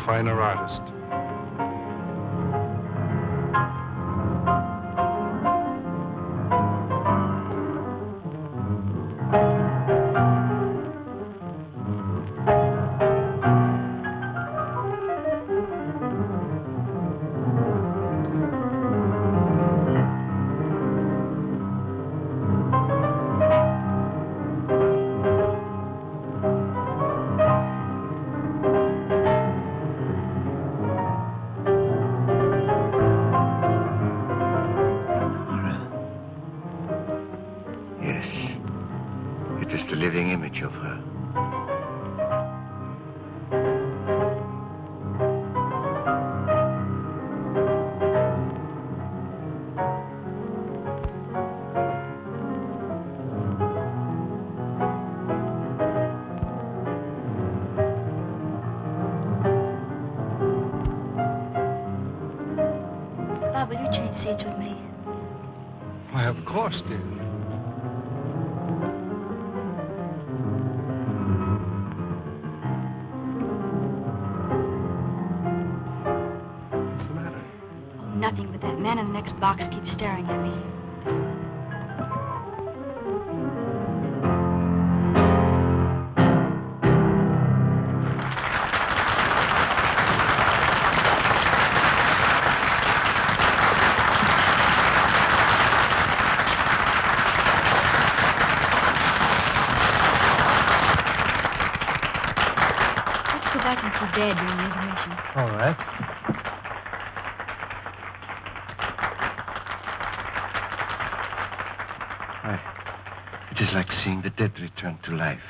finer artist. Seats with me. Why, of course, dear. What's the matter? Oh, nothing, but that man in the next box keeps staring at me. Dad during the intermission. All right. It is like seeing the dead return to life.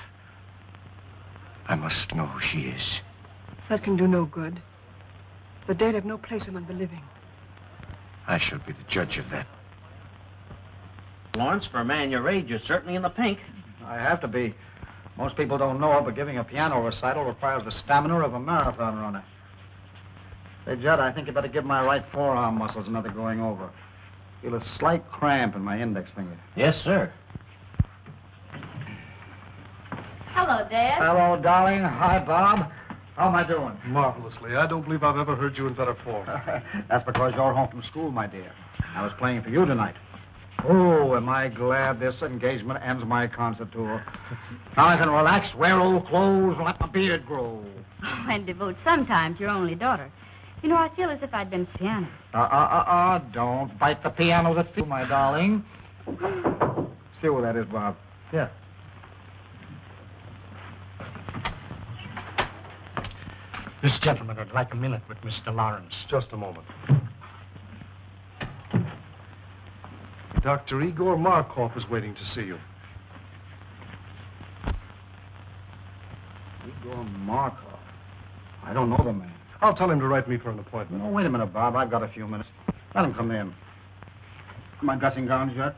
I must know who she is. That can do no good. The dead have no place among the living. I shall be the judge of that. Lawrence, for a man your age, you're certainly in the pink. I have to be. Most people don't know it, but giving a piano recital requires the stamina of a marathon runner. Say, Judd, I think you better give my right forearm muscles another going over. Feel a slight cramp in my index finger. Yes, sir. Hello, Dad. Hello, darling. Hi, Bob. How am I doing? Marvelously. I don't believe I've ever heard you in better form. That's because you're home from school, my dear. I was playing for you tonight. Oh, am I glad this engagement ends my concert tour. Now I can relax, wear old clothes, and let my beard grow. Oh, and devote some time to your only daughter. You know, I feel as if I'd been piano. Don't bite the piano that feels, my darling. See what that is, Bob. Yeah. This gentleman would like a minute with Mr. Lawrence. Just a moment. Dr. Igor Markoff is waiting to see you. Igor Markoff? I don't know the man. I'll tell him to write me for an appointment. No, wait a minute, Bob. I've got a few minutes. Let him come in. My dressing gowns yet?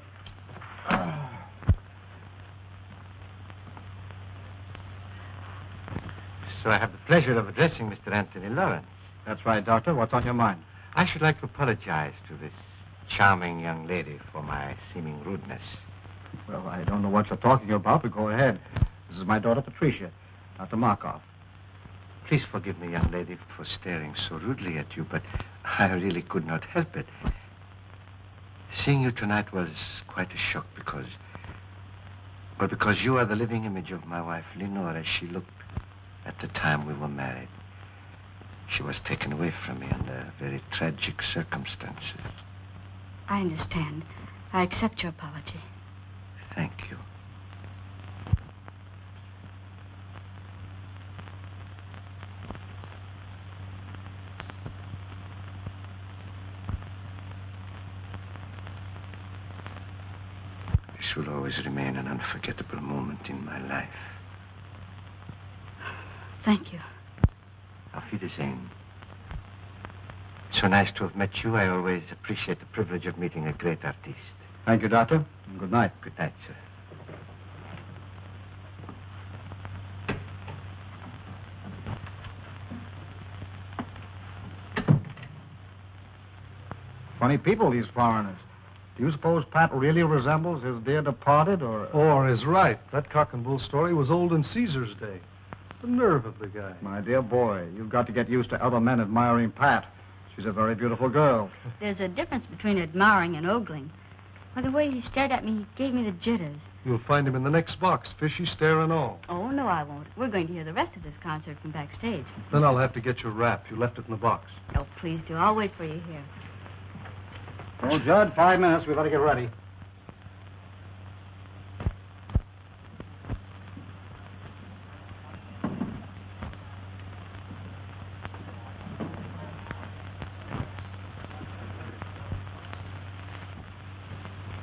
So I have the pleasure of addressing Mr. Anthony Lawrence. That's right, Doctor. What's on your mind? I should like to apologize to this charming young lady for my seeming rudeness. Well, I don't know what you're talking about, but go ahead. This is my daughter, Patricia, Dr. Markoff. Please forgive me, young lady, for staring so rudely at you, but I really could not help it. Seeing you tonight was quite a shock because you are the living image of my wife, Lenore, as she looked at the time we were married. She was taken away from me under very tragic circumstances. I understand. I accept your apology. Thank you. This will always remain an unforgettable moment in my life. Thank you. Auf Wiedersehen. So nice to have met you. I always appreciate the privilege of meeting a great artist. Thank you, Doctor. And good night. Good night, sir. Funny people, these foreigners. Do you suppose Pat really resembles his dear departed, or... Or is right. That cock and bull story was old in Caesar's day. The nerve of the guy. My dear boy, you've got to get used to other men admiring Pat. She's a very beautiful girl. There's a difference between admiring and ogling. By the way he stared at me, he gave me the jitters. You'll find him in the next box, fishy stare and all. Oh, no, I won't. We're going to hear the rest of this concert from backstage. Then I'll have to get your wrap. You left it in the box. Oh, please do. I'll wait for you here. Oh, Judd, 5 minutes. We better get ready.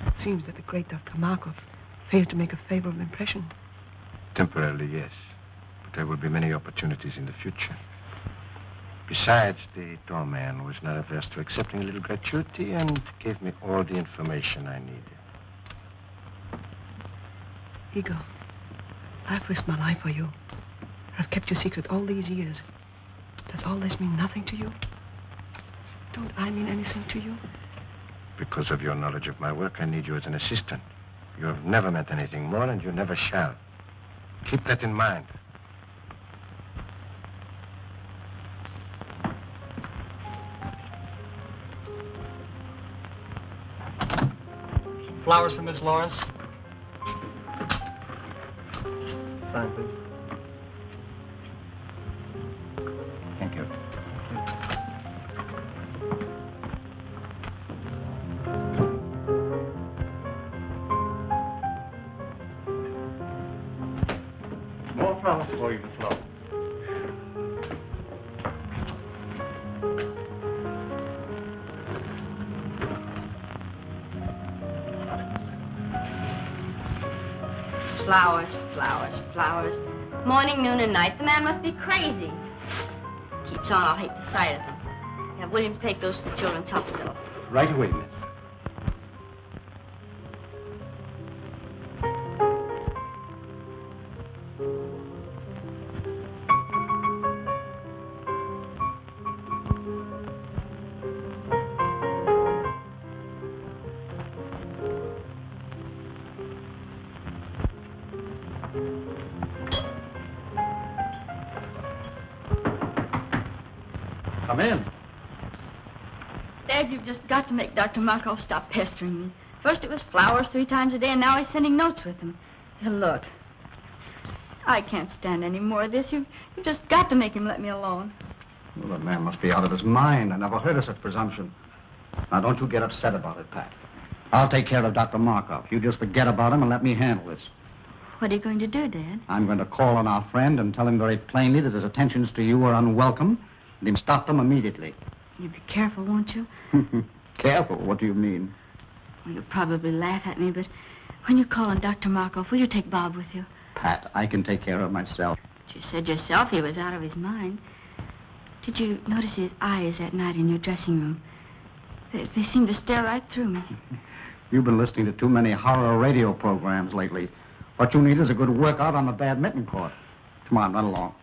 It seems that the great Dr. Markoff failed to make a favorable impression. Temporarily, yes. But there will be many opportunities in the future. Besides, the doorman was not averse to accepting a little gratuity and gave me all the information I needed. Igor, I've risked my life for you. I've kept your secret all these years. Does all this mean nothing to you? Don't I mean anything to you? Because of your knowledge of my work, I need you as an assistant. You have never meant anything more, and you never shall. Keep that in mind. Flowers for Miss Lawrence? Sign, please. Thank you. More flowers for you, Miss Lawrence. Flowers, flowers, flowers. Morning, noon, and night. The man must be crazy. Keeps on, I'll hate the sight of him. Have Williams take those to the children's hospital. Right away, miss. Come in. Dad, you've just got to make Dr. Markoff stop pestering me. First it was flowers 3 times a day, and now he's sending notes with them. And look, I can't stand any more of this. You've just got to make him let me alone. Well, that man must be out of his mind. I never heard of such presumption. Now, don't you get upset about it, Pat. I'll take care of Dr. Markoff. You just forget about him and let me handle this. What are you going to do, Dad? I'm going to call on our friend and tell him very plainly that his attentions to you are unwelcome, and him stop them immediately. You be careful, won't you? Careful? What do you mean? Well, you'll probably laugh at me, but when you call on Dr. Markoff, will you take Bob with you? Pat, I can take care of myself. But you said yourself he was out of his mind. Did you notice his eyes that night in your dressing room? They seemed to stare right through me. You've been listening to too many horror radio programs lately. What you need is a good workout on the badminton court. Come on, run along.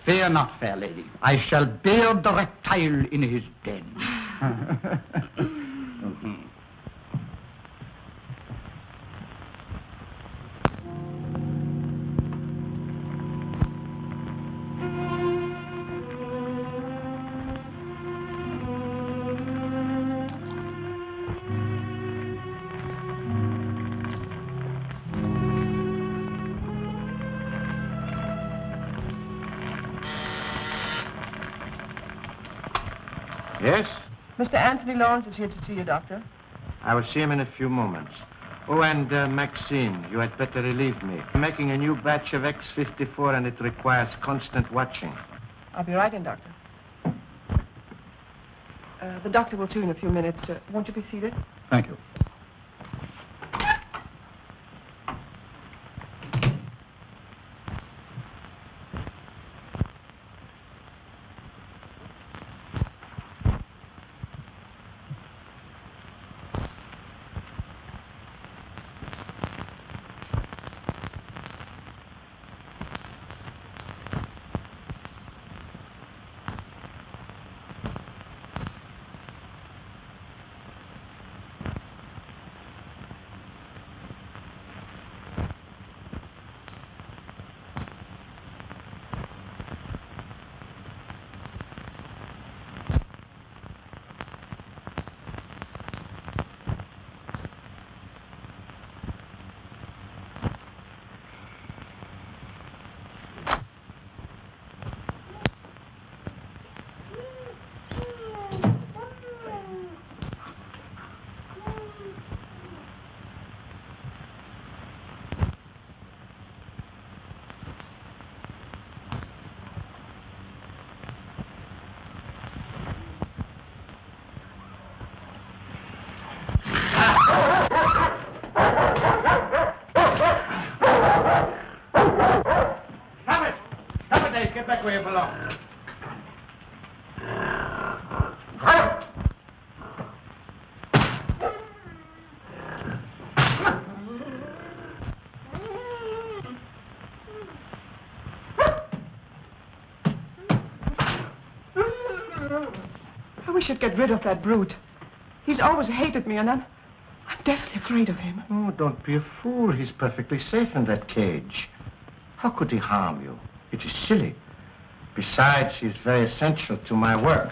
Fear not, fair lady. I shall beard the reptile in his den. Yes? Mr. Anthony Lawrence is here to see you, Doctor. I will see him in a few moments. Oh, and Maxine, you had better relieve me. I'm making a new batch of X54, and it requires constant watching. I'll be right in, Doctor. The doctor will see you in a few minutes. Won't you be seated? Thank you. I wish you'd get rid of that brute. He's always hated me, and I'm deathly afraid of him. Oh, don't be a fool. He's perfectly safe in that cage. How could he harm you? It is silly. Besides, he's very essential to my work.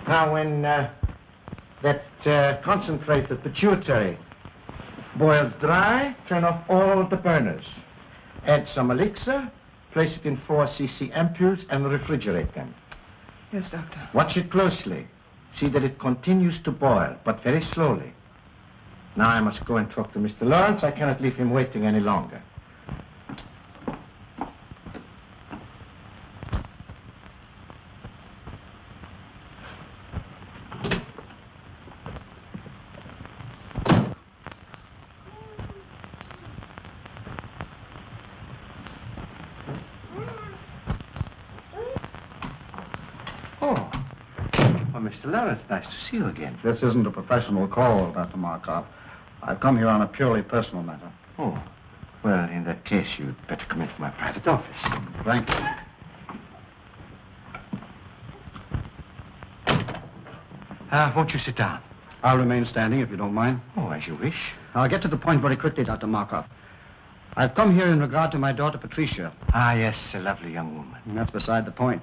Now, when that concentrated pituitary boils dry, turn off all the burners. Add some elixir, place it in 4 cc ampoules, and refrigerate them. Yes, Doctor. Watch it closely. See that it continues to boil, but very slowly. Now I must go and talk to Mr. Lawrence. I cannot leave him waiting any longer. Mr. Lawrence, nice to see you again. This isn't a professional call, Dr. Markoff. I've come here on a purely personal matter. Oh, well, in that case, you'd better come into my private office. Thank you. Won't you sit down? I'll remain standing if you don't mind. Oh, as you wish. I'll get to the point very quickly, Dr. Markoff. I've come here in regard to my daughter, Patricia. Ah, yes, a lovely young woman. And that's beside the point.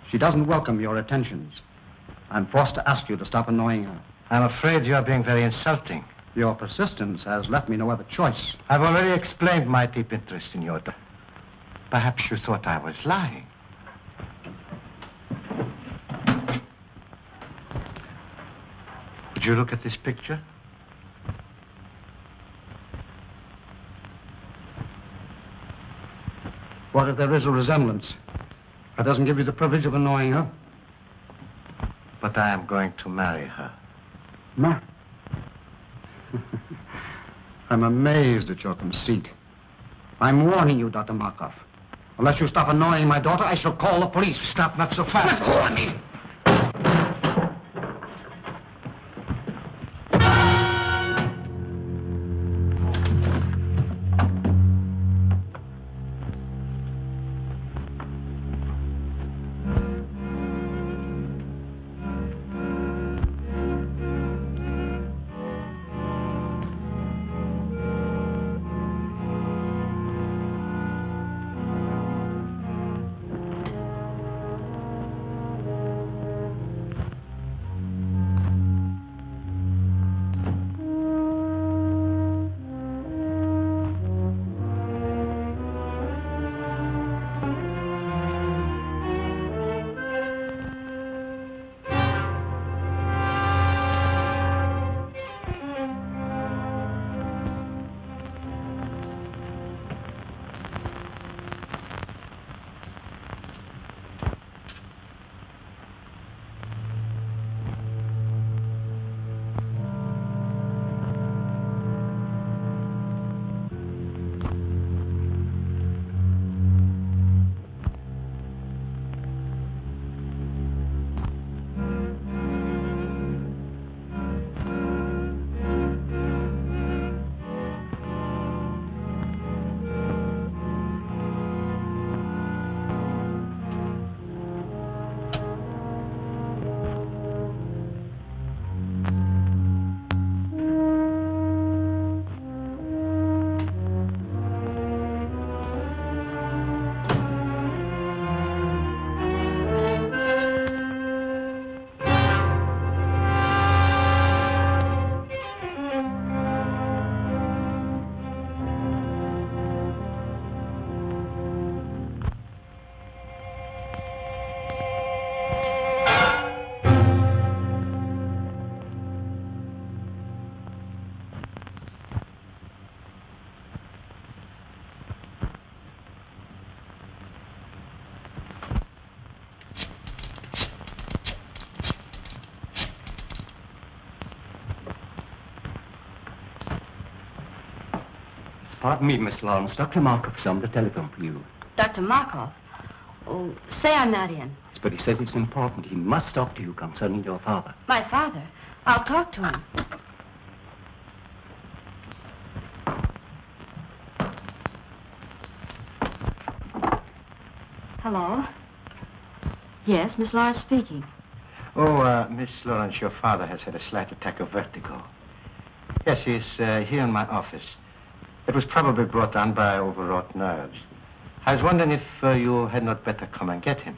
She doesn't welcome your attentions. I'm forced to ask you to stop annoying her. I'm afraid you're being very insulting. Your persistence has left me no other choice. I've already explained my deep interest in your daughter. Perhaps you thought I was lying. Would you look at this picture? What if there is a resemblance? That doesn't give you the privilege of annoying her. But I am going to marry her. Ma? I'm amazed at your conceit. I'm warning you, Dr. Markoff. Unless you stop annoying my daughter, I shall call the police. Stop, not so fast. Let go of me! Pardon me, Miss Lawrence. Dr. Markoff's on the telephone for you. Dr. Markoff? Oh, say I'm not in. But he says it's important. He must talk to you concerning your father. My father? I'll talk to him. Hello? Yes, Miss Lawrence speaking. Oh, Miss Lawrence, your father has had a slight attack of vertigo. Yes, he's here in my office. It was probably brought on by overwrought nerves. I was wondering if you had not better come and get him.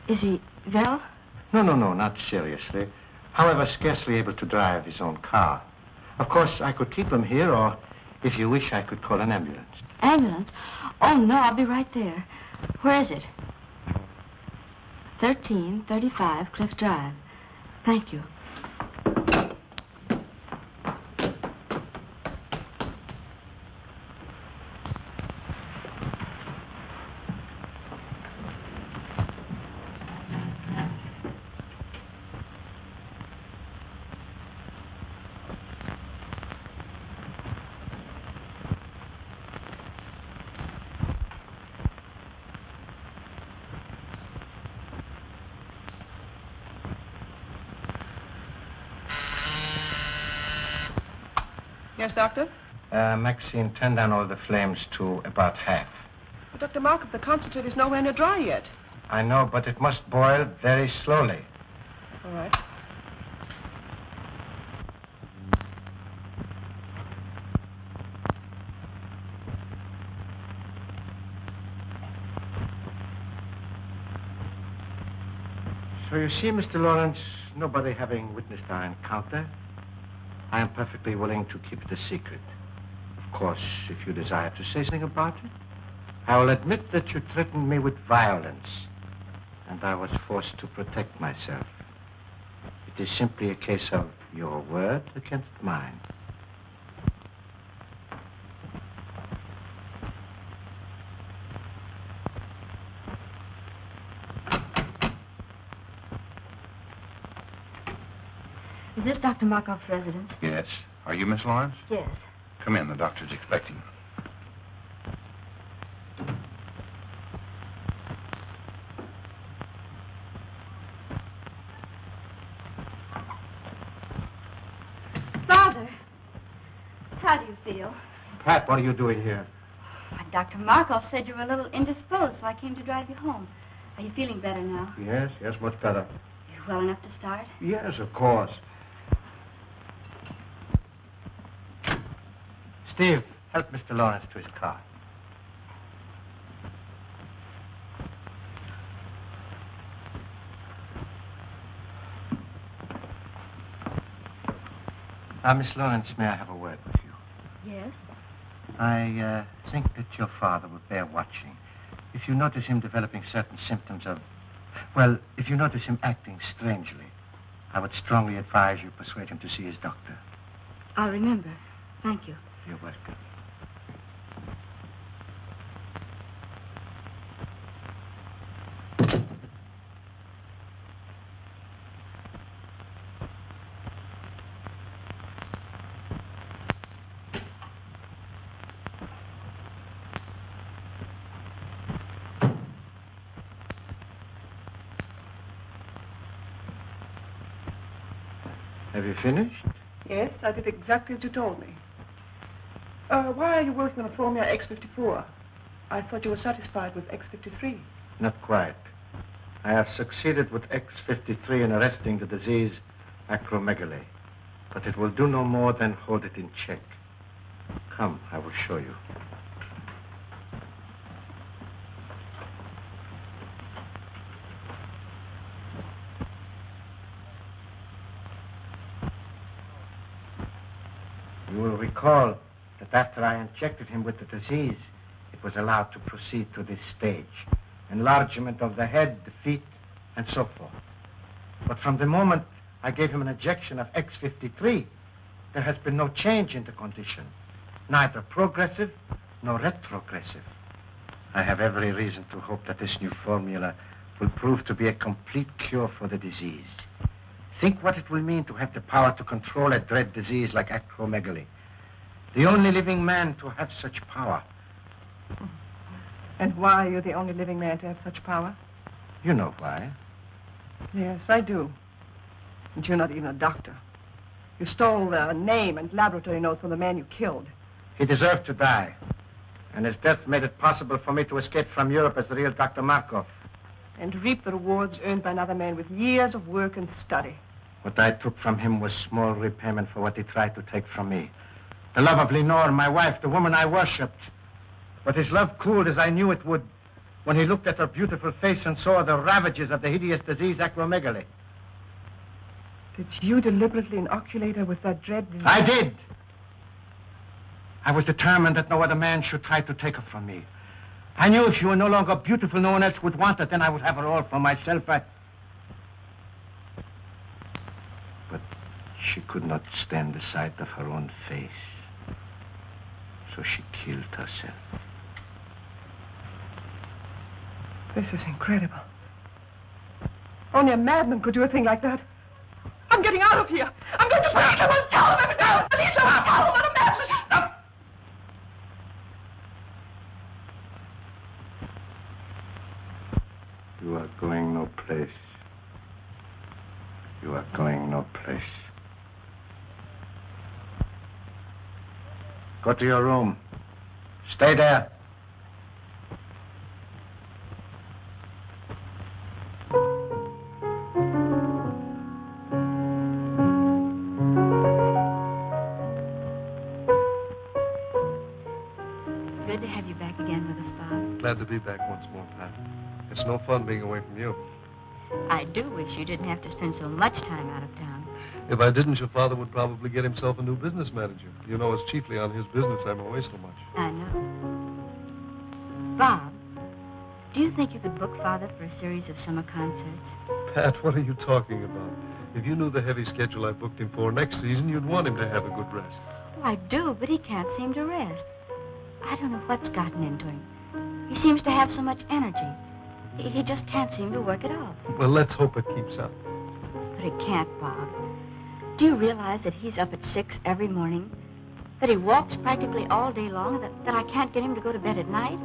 Is he well? No, not seriously. However, scarcely able to drive his own car. Of course, I could keep him here, or if you wish, I could call an ambulance. Ambulance? Oh, no, I'll be right there. Where is it? 1335 Cliff Drive. Thank you. Yes, Doctor? Maxine, turn down all the flames to about half. But Dr. Markoff, the concentrate is nowhere near dry yet. I know, but it must boil very slowly. All right. So you see, Mr. Lawrence, nobody having witnessed our encounter, I am perfectly willing to keep it a secret. Of course, if you desire to say something about it, I will admit that you threatened me with violence, and I was forced to protect myself. It is simply a case of your word against mine. Is this Dr. Markoff's residence? Yes. Are you Miss Lawrence? Yes. Come in. The doctor's expecting. Father, how do you feel? Pat, what are you doing here? Dr. Markoff said you were a little indisposed, so I came to drive you home. Are you feeling better now? Yes, much better. You well enough to start? Yes, of course. Steve, help Mr. Lawrence to his car. Miss Lawrence, may I have a word with you? Yes. I think that your father would bear watching. If you notice him developing certain symptoms of... Well, if you notice him acting strangely, I would strongly advise you persuade him to see his doctor. I'll remember. Thank you. You're welcome. Have you finished? Yes, I did exactly as you told me. Why are you working on a formula X54? I thought you were satisfied with X53. Not quite. I have succeeded with X53 in arresting the disease acromegaly. But it will do no more than hold it in check. Come, I will show you. You will recall that after I injected him with the disease, it was allowed to proceed to this stage. Enlargement of the head, the feet, and so forth. But from the moment I gave him an injection of X53, there has been no change in the condition. Neither progressive nor retrogressive. I have every reason to hope that this new formula will prove to be a complete cure for the disease. Think what it will mean to have the power to control a dread disease like acromegaly. The only living man to have such power. And why are you the only living man to have such power? You know why. Yes, I do. And you're not even a doctor. You stole the name and laboratory notes from the man you killed. He deserved to die. And his death made it possible for me to escape from Europe as the real Dr. Markoff. and reap the rewards earned by another man with years of work and study. What I took from him was small repayment for what he tried to take from me. The love of Lenore, my wife, the woman I worshipped. But his love cooled as I knew it would when he looked at her beautiful face and saw the ravages of the hideous disease acromegaly. Did you deliberately inoculate her with that dread disease? I did. I was determined that no other man should try to take her from me. I knew if she were no longer beautiful, no one else would want her. Then I would have her all for myself. But she could not stand the sight of her own face. So she killed herself. This is incredible. Only a madman could do a thing like that. I'm getting out of here. I'm going to police. I will tell them now. Police, I will tell them what a madman. Stop. You are going no place. You are going no place. Go to your room. Stay there. Good to have you back again with us, Bob. Glad to be back once more, Pat. It's no fun being away from you. I do wish you didn't have to spend so much time out of town. If I didn't, your father would probably get himself a new business manager. You know, it's chiefly on his business I'm away so much. I know. Bob, do you think you could book Father for a series of summer concerts? Pat, what are you talking about? If you knew the heavy schedule I booked him for next season, you'd want him to have a good rest. Oh, I do, but he can't seem to rest. I don't know what's gotten into him. He seems to have so much energy. He just can't seem to work it out. Well, let's hope it keeps up. But it can't, Bob. Do you realize that he's up at 6 every morning? That he walks practically all day long? That I can't get him to go to bed at night?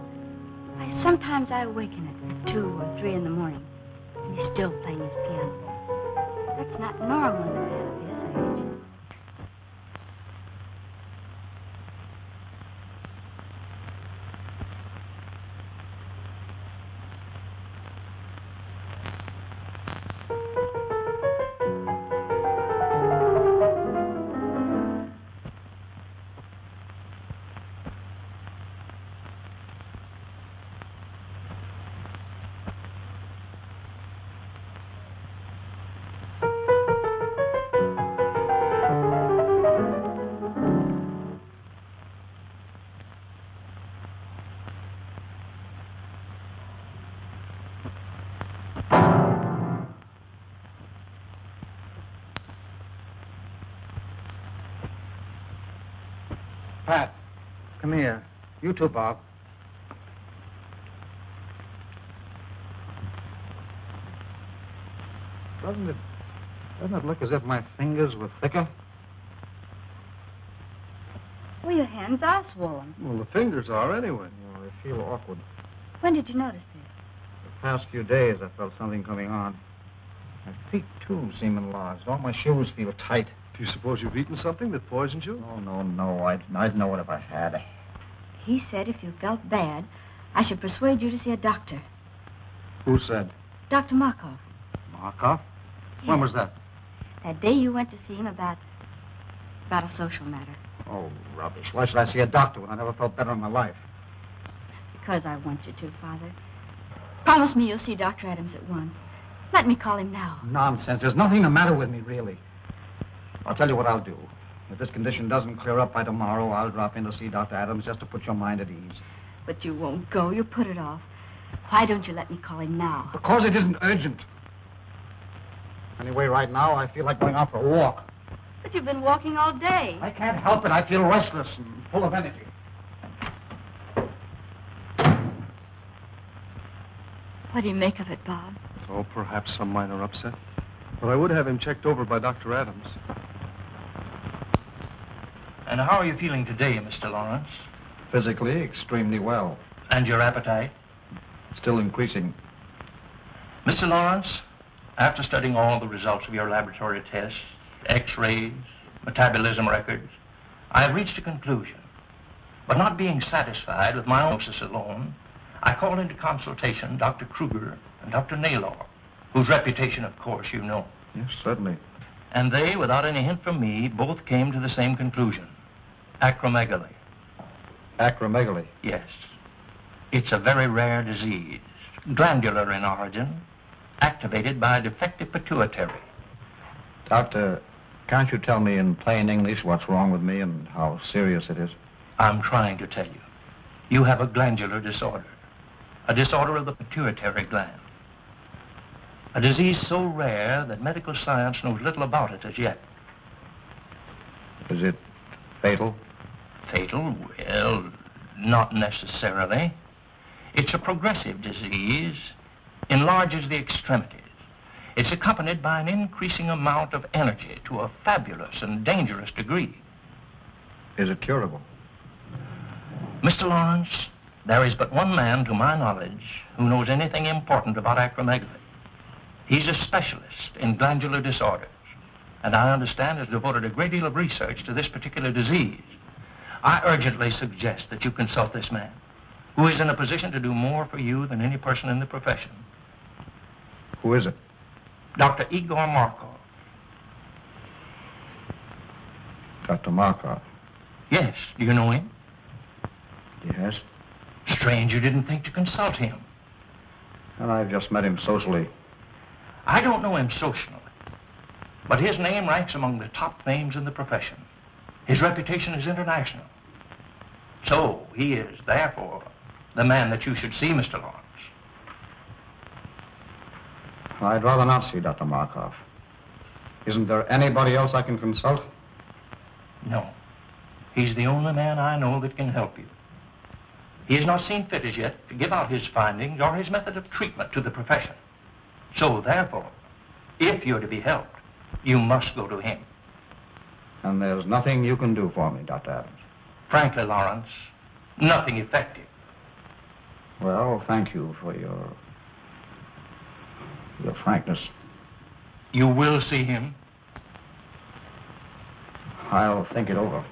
Sometimes I awaken at 2 or 3 in the morning, and he's still playing his piano. That's not normal in a man of his age. Pat, come here. You too, Bob. Doesn't it look as if my fingers were thicker? Well, your hands are swollen. Well, the fingers are anyway. Oh, I feel awkward. When did you notice this? The past few days, I felt something coming on. My feet, too, seem enlarged. All my shoes feel tight. Do you suppose you've eaten something that poisoned you? Oh, no. I'd know it if I had. He said if you felt bad, I should persuade you to see a doctor. Who said? Dr. Markoff. Markoff? When was that? That day you went to see him about a social matter. Oh, rubbish. Why should I see a doctor when I never felt better in my life? Because I want you to, Father. Promise me you'll see Dr. Adams at once. Let me call him now. Nonsense. There's nothing the matter with me, really. I'll tell you what I'll do. If this condition doesn't clear up by tomorrow, I'll drop in to see Dr. Adams just to put your mind at ease. But you won't go. You put it off. Why don't you let me call him now? Because it isn't urgent. Anyway, right now, I feel like going out for a walk. But you've been walking all day. I can't help it. I feel restless and full of energy. What do you make of it, Bob? Oh, perhaps some minor upset. But I would have him checked over by Dr. Adams. And how are you feeling today, Mr. Lawrence? Physically, extremely well. And your appetite? Still increasing. Mr. Lawrence, after studying all the results of your laboratory tests, X-rays, metabolism records, I have reached a conclusion. But not being satisfied with my diagnosis alone, I called into consultation Dr. Kruger and Dr. Naylor, whose reputation, of course, you know. Yes, certainly. And they, without any hint from me, both came to the same conclusion. Acromegaly. Acromegaly? Yes. It's a very rare disease, glandular in origin, activated by a defective pituitary. Doctor, can't you tell me in plain English what's wrong with me and how serious it is? I'm trying to tell you. You have a glandular disorder, a disorder of the pituitary gland. A disease so rare that medical science knows little about it as yet. Is it fatal? Fatal? Well, not necessarily. It's a progressive disease, enlarges the extremities. It's accompanied by an increasing amount of energy to a fabulous and dangerous degree. Is it curable? Mr. Lawrence, there is but one man, to my knowledge, who knows anything important about acromegaly. He's a specialist in glandular disorders, and I understand has devoted a great deal of research to this particular disease. I urgently suggest that you consult this man, who is in a position to do more for you than any person in the profession. Who is it? Dr. Igor Markoff. Dr. Markoff? Yes. Do you know him? Yes. Strange you didn't think to consult him. Well, I've just met him socially. I don't know him socially, but his name ranks among the top names in the profession. His reputation is international. So he is, therefore, the man that you should see, Mr. Lawrence. I'd rather not see Dr. Markoff. Isn't there anybody else I can consult? No. He's the only man I know that can help you. He has not seen fit as yet to give out his findings or his method of treatment to the profession. So, therefore, if you're to be helped, you must go to him. And there's nothing you can do for me, Dr. Adams? Frankly, Lawrence, nothing effective. Well, thank you for your frankness. You will see him? I'll think it over.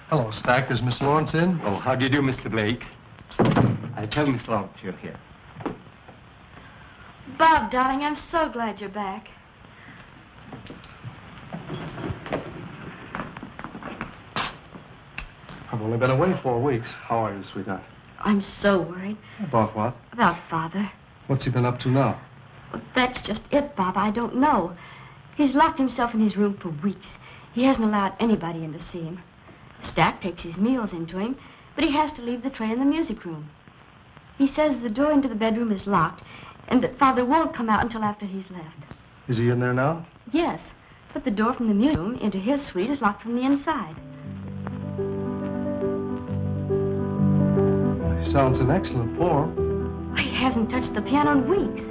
Hello, Stack. Is Miss Lawrence in? Oh, how do you do, Mr. Blake? I tell Miss Lawrence you're here. Bob, darling, I'm so glad you're back. I've only been away 4 weeks. How are you, sweetheart? I'm so worried. About what? About Father. What's he been up to now? Well, that's just it, Bob. I don't know. He's locked himself in his room for weeks. He hasn't allowed anybody in to see him. Stack takes his meals into him, but he has to leave the tray in the music room. He says the door into the bedroom is locked, and that Father won't come out until after he's left. Is he in there now? Yes, but the door from the music room into his suite is locked from the inside. He sounds in excellent form. He hasn't touched the piano in weeks.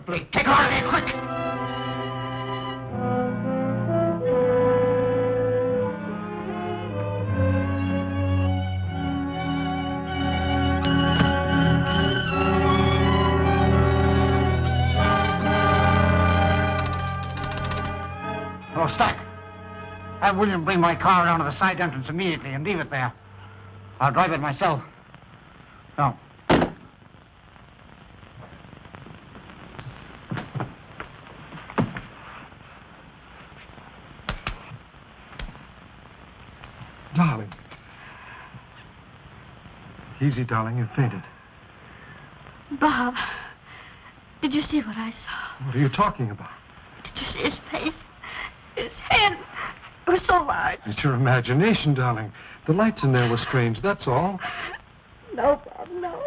Blake, take her out of here, quick! Oh, Stack. Have William bring my car down to the side entrance immediately and leave it there. I'll drive it myself. No. Darling. Easy, darling. You fainted. Bob, did you see what I saw? What are you talking about? Did you see his face? His head was so large. It's your imagination, darling. The lights in there were strange, that's all. No, Bob, no.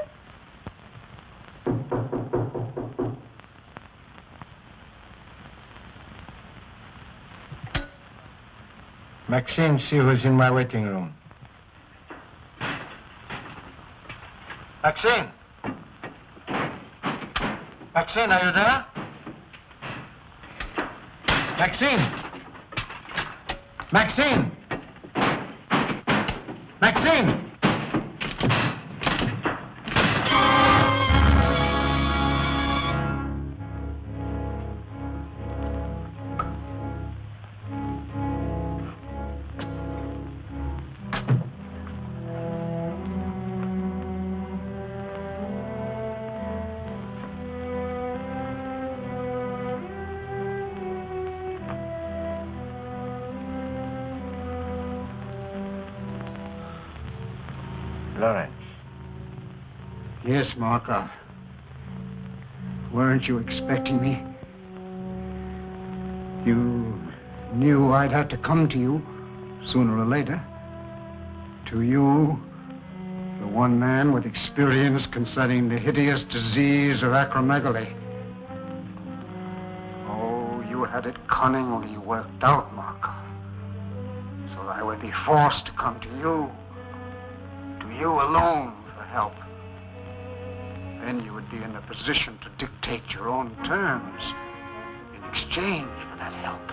Maxine, see who's in my waiting room. Maxine! Maxine, are you there? Maxine! Maxine! Maxine! Lawrence. Yes, Markoff. Weren't you expecting me? You knew I'd have to come to you sooner or later. To you, the one man with experience concerning the hideous disease of acromegaly. Oh, you had it cunningly worked out, Markoff. So that I would be forced to come to you alone for help. Then you would be in a position to dictate your own terms in exchange for that help.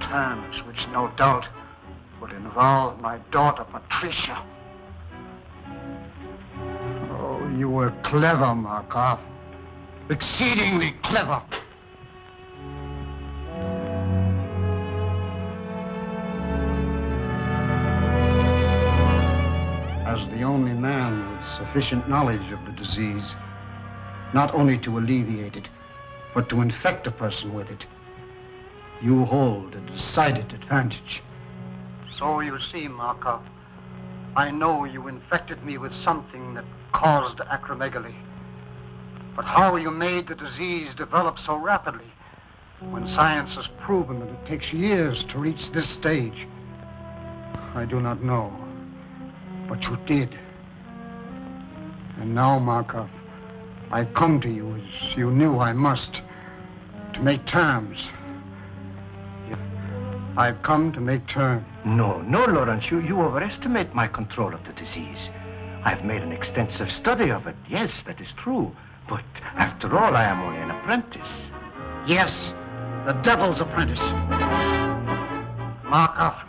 Terms which no doubt would involve my daughter, Patricia. Oh, you were clever, Markoff. Exceedingly clever. As the only man with sufficient knowledge of the disease, not only to alleviate it, but to infect a person with it, you hold a decided advantage. So you see, Markoff, I know you infected me with something that caused acromegaly. But how you made the disease develop so rapidly, when science has proven that it takes years to reach this stage, I do not know. But you did. And now, Markoff, I come to you as you knew I must, to make terms. I've come to make terms. No, Lawrence, you overestimate my control of the disease. I've made an extensive study of it. Yes, that is true. But after all, I am only an apprentice. Yes, the devil's apprentice. Markoff,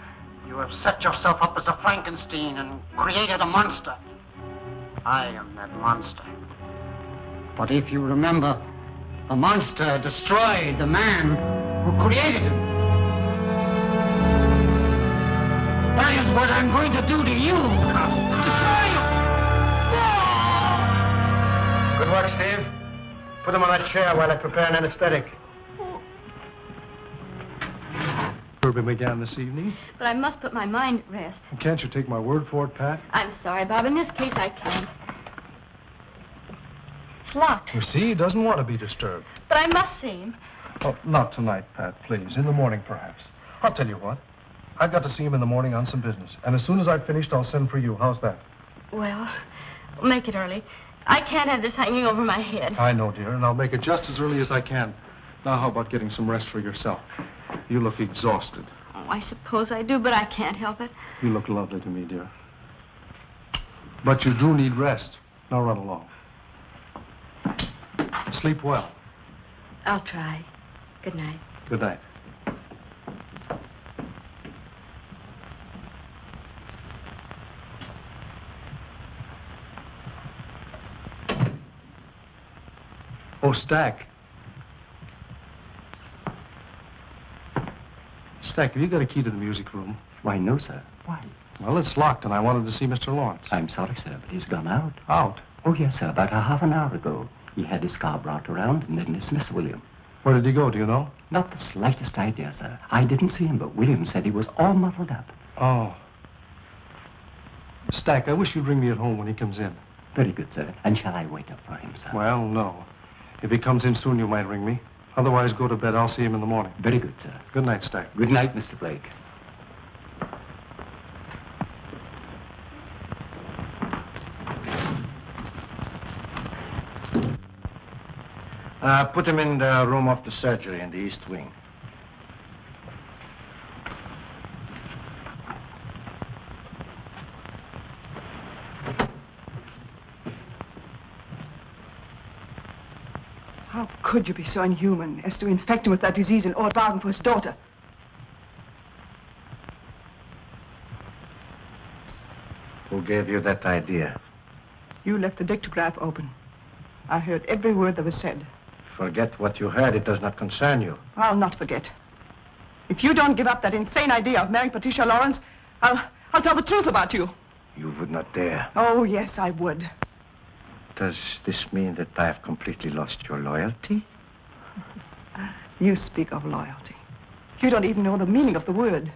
you have set yourself up as a Frankenstein and created a monster. I am that monster. But if you remember, the monster destroyed the man who created him. That is what I'm going to do to you. Destroy you! Good work, Steve. Put him on that chair while I prepare an anesthetic. Surgery began this evening. But I must put my mind at rest. Can't you take my word for it, Pat? I'm sorry, Bob. In this case, I can't. It's locked. You see, he doesn't want to be disturbed. But I must see him. Oh, not tonight, Pat, please. In the morning, perhaps. I'll tell you what. I've got to see him in the morning on some business. And as soon as I've finished, I'll send for you. How's that? Well, make it early. I can't have this hanging over my head. I know, dear, and I'll make it just as early as I can. Now, how about getting some rest for yourself? You look exhausted. Oh, I suppose I do, but I can't help it. You look lovely to me, dear. But you do need rest. Now run along. Sleep well. I'll try. Good night. Good night. Oh, Stack. Stack, have you got a key to the music room? Why, no, sir. Why? Well, it's locked, and I wanted to see Mr. Lawrence. I'm sorry, sir, but he's gone out. Out? Oh, yes, sir. About a half an hour ago. He had his car brought around and then dismissed William. Where did he go, do you know? Not the slightest idea, sir. I didn't see him, but William said he was all muffled up. Oh. Stack, I wish you'd ring me at home when he comes in. Very good, sir. And shall I wait up for him, sir? Well, no. If he comes in soon, you might ring me. Otherwise, go to bed. I'll see him in the morning. Very good, sir. Good night, Stack. Good night, Mr. Blake. Put him in the room off the surgery in the east wing. could you be so inhuman as to infect him with that disease in order bargain for his daughter? Who gave you that idea? You left the dictograph open. I heard every word that was said. Forget what you heard. It does not concern you. I'll not forget. If you don't give up that insane idea of marrying Patricia Lawrence, I'll tell the truth about you. You would not dare. Oh, yes, I would. Does this mean that I have completely lost your loyalty? You speak of loyalty. You don't even know the meaning of the word.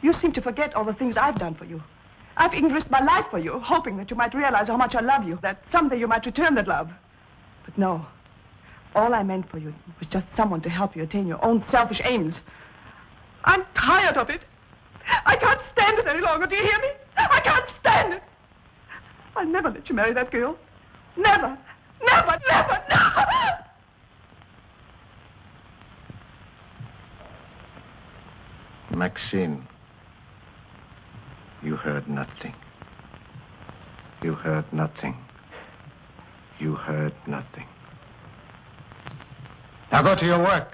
You seem to forget all the things I've done for you. I've even risked my life for you, hoping that you might realize how much I love you, that someday you might return that love. But no. All I meant for you was just someone to help you attain your own selfish aims. I'm tired of it. I can't stand it any longer. Do you hear me? I can't stand it. I'll never let you marry that girl. Never. Never, never, never. Maxine, you heard nothing. You heard nothing. You heard nothing. Now go to your work.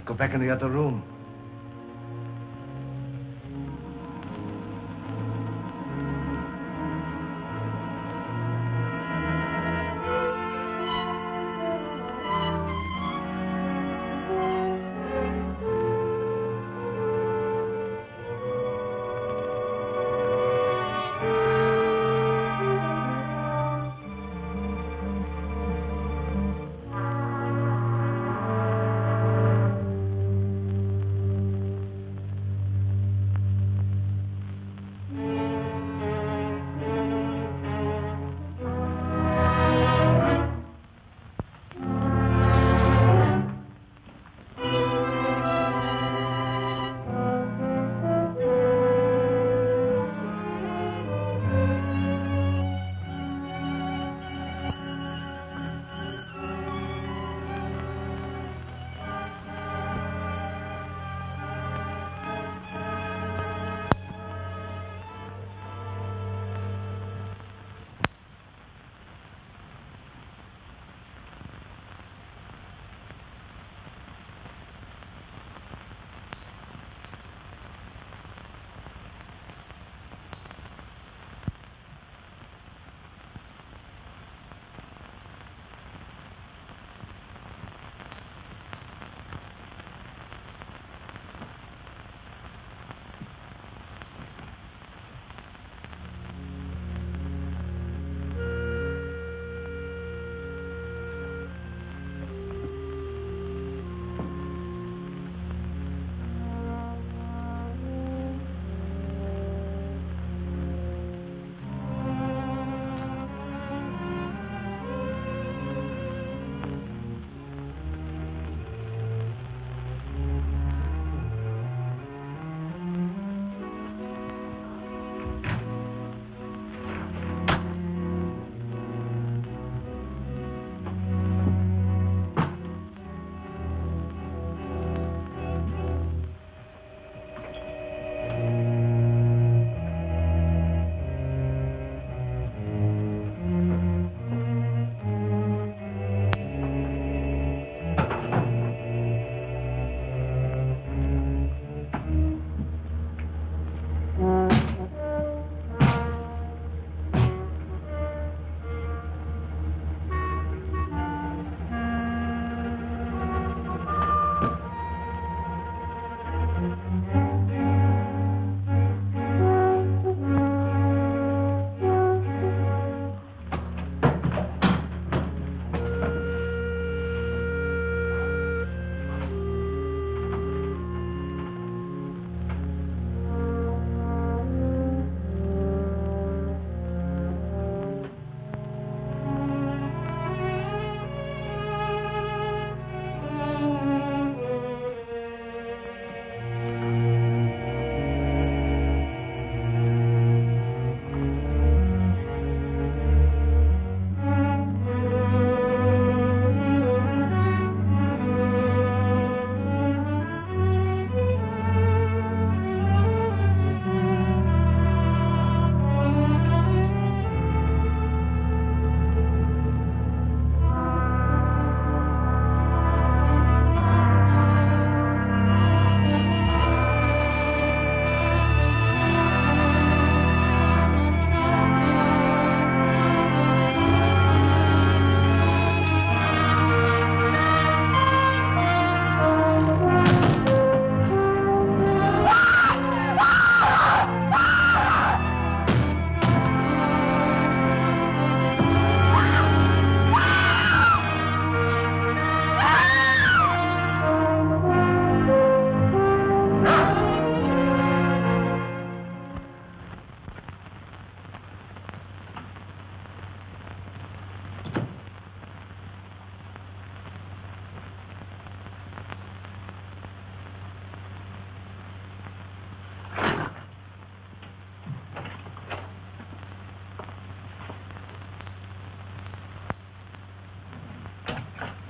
Go back in the other room.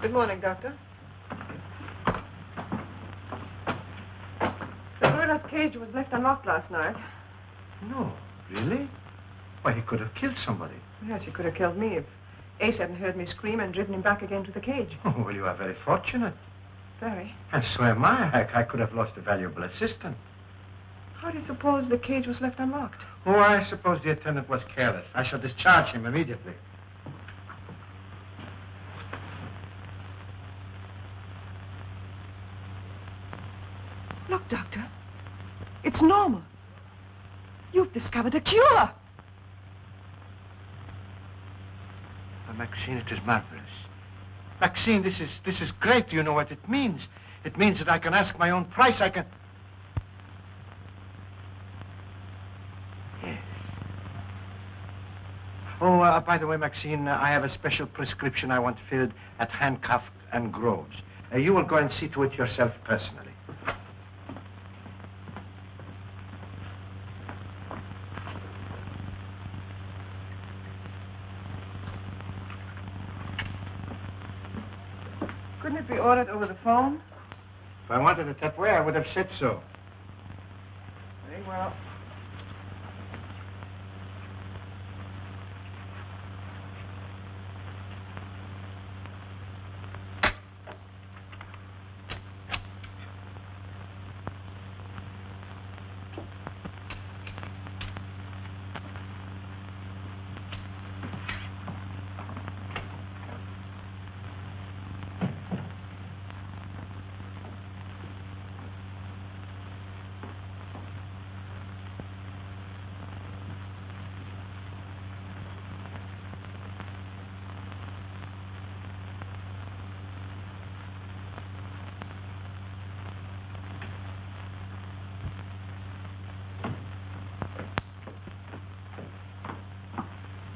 Good morning, Doctor. The gorillas' cage was left unlocked last night. No, really? Why, he could have killed somebody. Yes, he could have killed me if Ace hadn't heard me scream and driven him back again to the cage. Oh, well, you are very fortunate. Very. And so am I. I could have lost a valuable assistant. How do you suppose the cage was left unlocked? Oh, I suppose the attendant was careless. I shall discharge him immediately. Look, Doctor. It's normal. You've discovered a cure. Maxine, it is marvelous. Maxine, this is great. Do you know what it means? It means that I can ask my own price. I can... Yes. Oh, by the way, Maxine, I have a special prescription I want filled at Hancock and Groves. You will go and see to it yourself personally. Couldn't it be ordered over the phone? If I wanted it that way, I would have said so. Very well.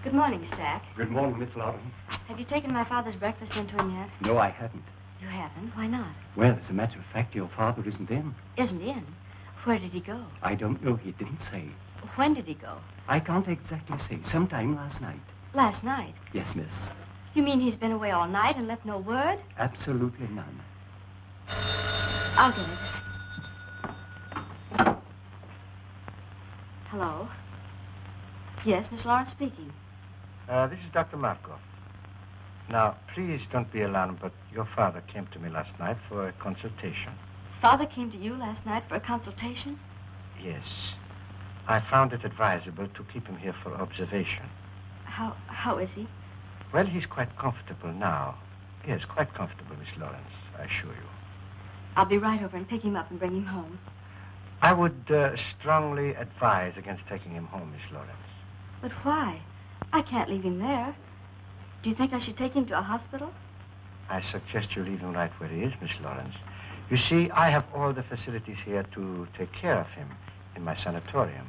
Good morning, Stack. Good morning, Miss Lawrence. Have you taken my father's breakfast into him yet? No, I haven't. You haven't? Why not? Well, as a matter of fact, your father isn't in. Isn't in? Where did he go? I don't know. He didn't say. When did he go? I can't exactly say. Sometime last night. Last night? Yes, miss. You mean he's been away all night and left no word? Absolutely none. I'll get it. Hello? Yes, Miss Lawrence speaking. This is Dr. Markoff. Now, please don't be alarmed, but your father came to me last night for a consultation. Father came to you last night for a consultation? Yes. I found it advisable to keep him here for observation. How is he? Well, he's quite comfortable now. Yes, quite comfortable, Miss Lawrence, I assure you. I'll be right over and pick him up and bring him home. I would strongly advise against taking him home, Miss Lawrence. But why? I can't leave him there. Do you think I should take him to a hospital? I suggest you leave him right where he is, Miss Lawrence. You see, I have all the facilities here to take care of him in my sanatorium.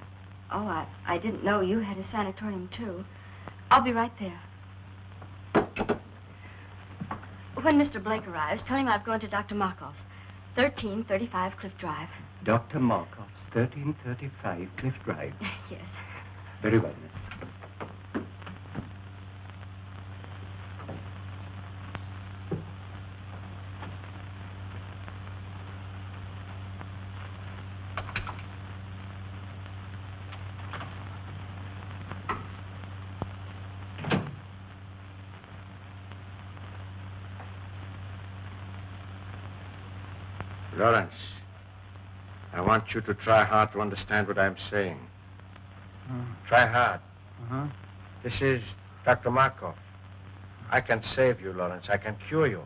Oh, I didn't know you had a sanatorium, too. I'll be right there. When Mr. Blake arrives, tell him I've gone to Dr. Markoff, 1335 Cliff Drive. Dr. Markoff's 1335 Cliff Drive. Yes. Very well, miss. Lawrence, I want you to try hard to understand what I'm saying. Try hard. Uh-huh. This is Dr. Markoff. I can save you, Lawrence. I can cure you.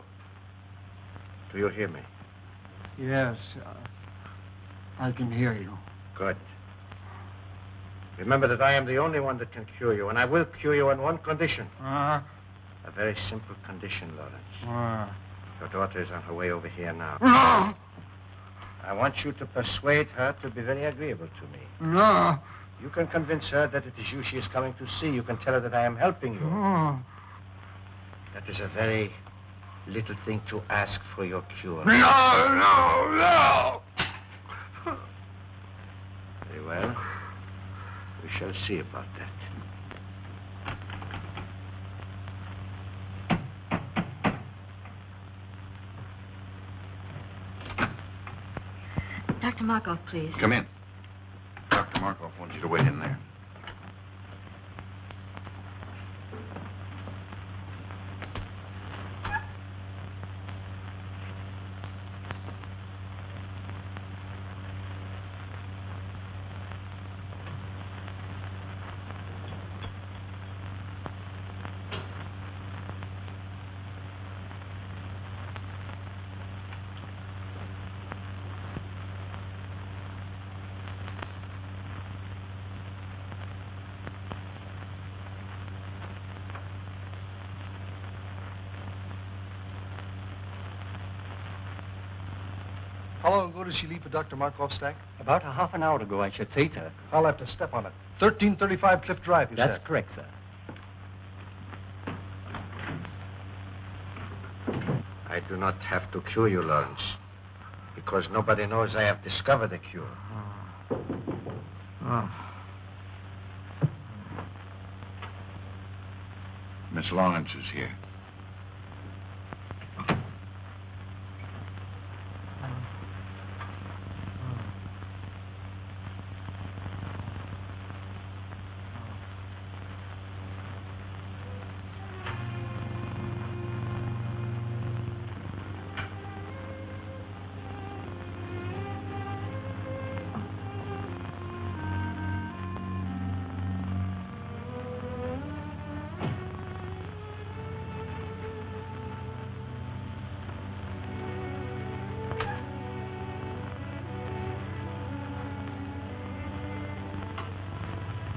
Do you hear me? Yes, I can hear you. Good. Remember that I am the only one that can cure you, and I will cure you on one condition. Uh-huh. A very simple condition, Lawrence. Uh. Your daughter is on her way over here now. No! I want you to persuade her to be very agreeable to me. No! You can convince her that it is you she is coming to see. You can tell her that I am helping you. No! That is a very little thing to ask for your cure. No! Very well. We shall see about that. Dr. Markoff, please. Come in. Dr. Markoff wants you to wait in there. How long ago did she leave for Dr. Markoff's stack? About a half an hour ago, I should say, sir. I'll have to step on it. 1335 Cliff Drive, you said. That's correct, sir. I do not have to cure you, Lawrence, because nobody knows I have discovered the cure. Miss Lawrence is here.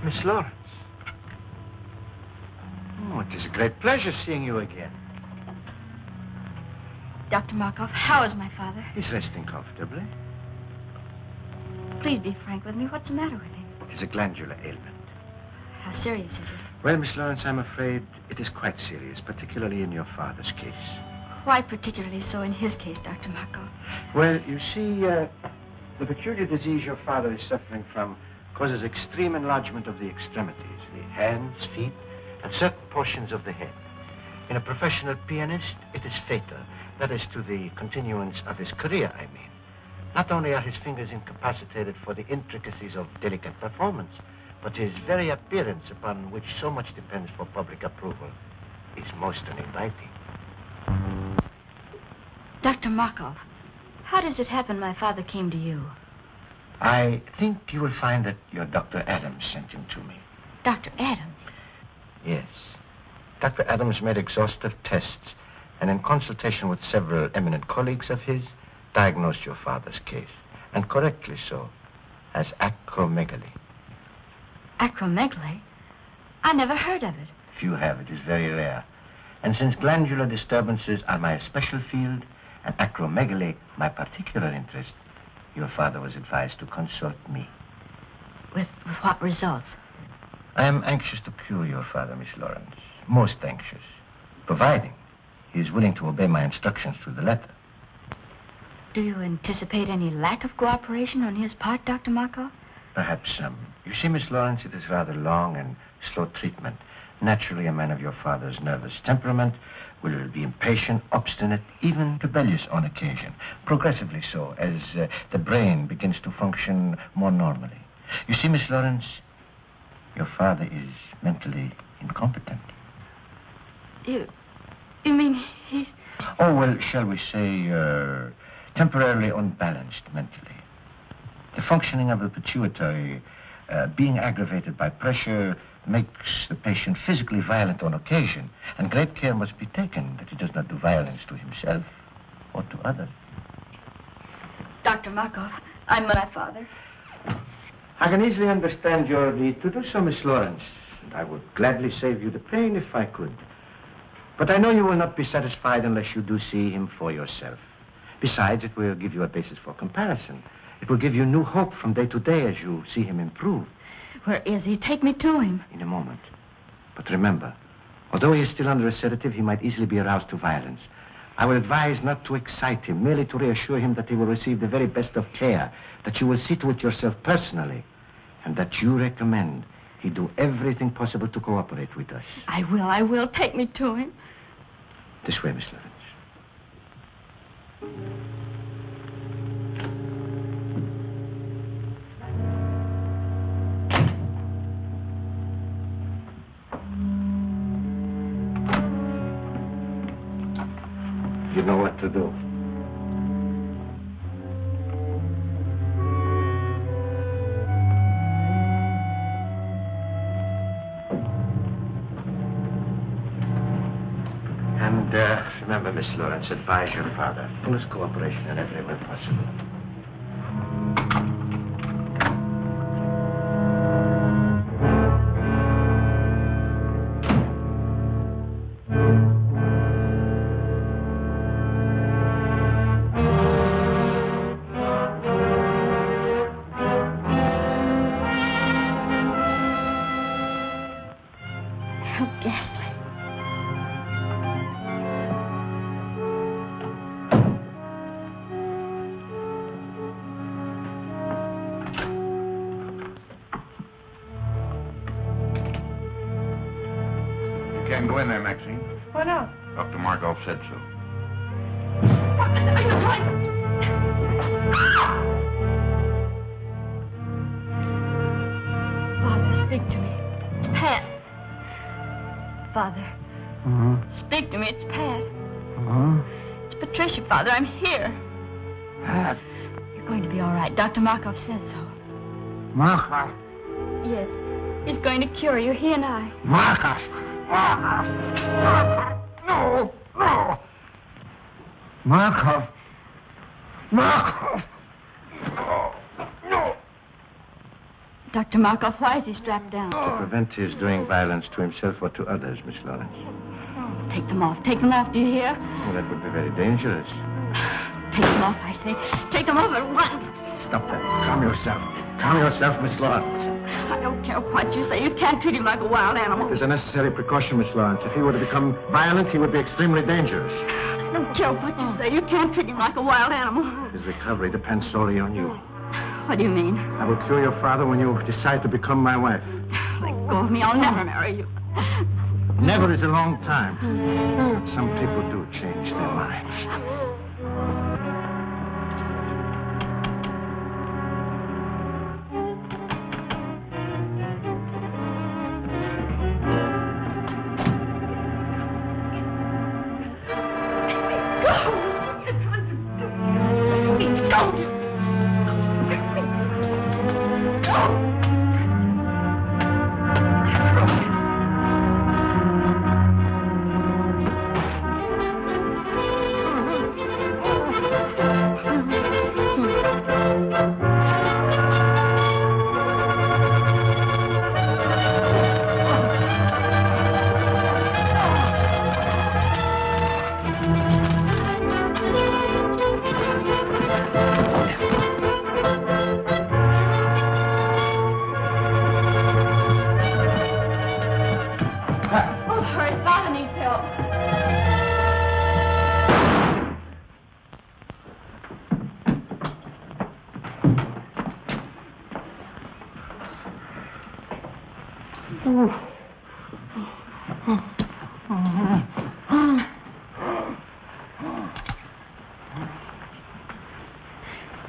Miss Lawrence. Oh, it is a great pleasure seeing you again. Dr. Markoff, how is my father? He's resting comfortably. Please be frank with me. What's the matter with him? It is a glandular ailment. How serious is it? Well, Miss Lawrence, I'm afraid it is quite serious, particularly in your father's case. Why particularly so in his case, Dr. Markoff? Well, you see, the peculiar disease your father is suffering from causes extreme enlargement of the extremities, the hands, feet, and certain portions of the head. In a professional pianist, it is fatal. That is to the continuance of his career, I mean. Not only are his fingers incapacitated for the intricacies of delicate performance, but his very appearance, upon which so much depends for public approval, is most uninviting. Dr. Markoff, how does it happen my father came to you? I think you will find that your Dr. Adams sent him to me. Dr. Adams? Yes. Dr. Adams made exhaustive tests and in consultation with several eminent colleagues of his, diagnosed your father's case, and correctly so, as acromegaly. Acromegaly? I never heard of it. Few have. It is very rare. And since glandular disturbances are my special field and acromegaly my particular interest, your father was advised to consult me. With what results? I am anxious to cure your father, Miss Lawrence. Most anxious. Providing he is willing to obey my instructions to the letter. Do you anticipate any lack of cooperation on his part, Dr. Markoff? Perhaps some. You see, Miss Lawrence, it is rather long and slow treatment. Naturally, a man of your father's nervous temperament will be impatient, obstinate, even rebellious on occasion. Progressively so, as the brain begins to function more normally. You see, Miss Lawrence, your father is mentally incompetent. You mean he's... Oh, well, shall we say, temporarily unbalanced mentally. The functioning of the pituitary, being aggravated by pressure, makes the patient physically violent on occasion, and great care must be taken that he does not do violence to himself or to others. Dr. Markoff, I'm my father. I can easily understand your need to do so, Miss Lawrence. And I would gladly save you the pain if I could. But I know you will not be satisfied unless you do see him for yourself. Besides, it will give you a basis for comparison. It will give you new hope from day to day as you see him improve. Where is he? Take me to him. In a moment. But remember, although he is still under a sedative, he might easily be aroused to violence. I will advise not to excite him, merely to reassure him that he will receive the very best of care, that you will see to it yourself personally, and that you recommend he do everything possible to cooperate with us. I will. Take me to him. This way, Miss Lawrence. You know what to do. And remember, Miss Lawrence, advise your father. Fullest cooperation in every way possible. Can't go in there, Maxine. Why not? Dr. Markoff said so. Father, speak to me. It's Pat. Father. Speak to me. It's Pat. It's Patricia, Father. I'm here. Pat. You're going to be all right. Dr. Markoff said so. Markoff. Yes. He's going to cure you, he and I. Markoff. No, no. Markoff. Markoff. No. Dr. Markoff, why is he strapped down? To prevent his doing violence to himself or to others, Miss Lawrence. Take them off. Take them off, do you hear? Well, that would be very dangerous. Take them off, I say. Take them off at once. Stop that. Calm yourself. Calm yourself, Miss Lawrence. I don't care what you say. You can't treat him like a wild animal. It is a necessary precaution, Miss Lawrence. If he were to become violent, he would be extremely dangerous. I don't care what you say. You can't treat him like a wild animal. His recovery depends solely on you. What do you mean? I will cure your father when you decide to become my wife. Let go of me. I'll never marry you. Never is a long time. But some people do change their minds.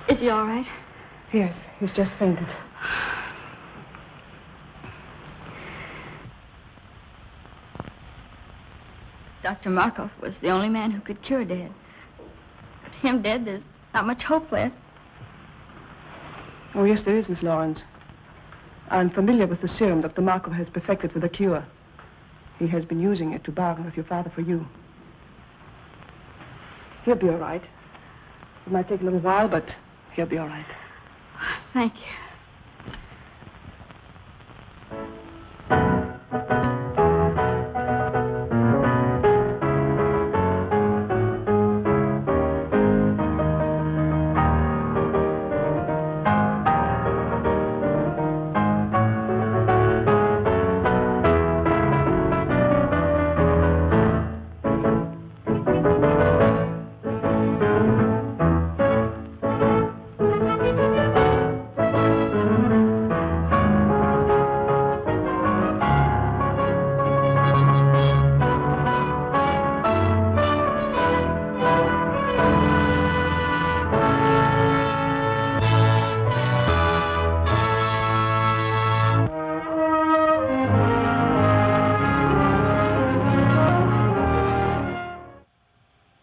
Is he all right? Yes, he's just fainted. Dr. Markoff was the only man who could cure Dad. But him dead, there's not much hope left. Oh, yes, there is, Miss Lawrence. I'm familiar with the serum Dr. Markoff has perfected for the cure. He has been using it to bargain with your father for you. He'll be all right. It might take a little while, but he'll be all right. Thank you.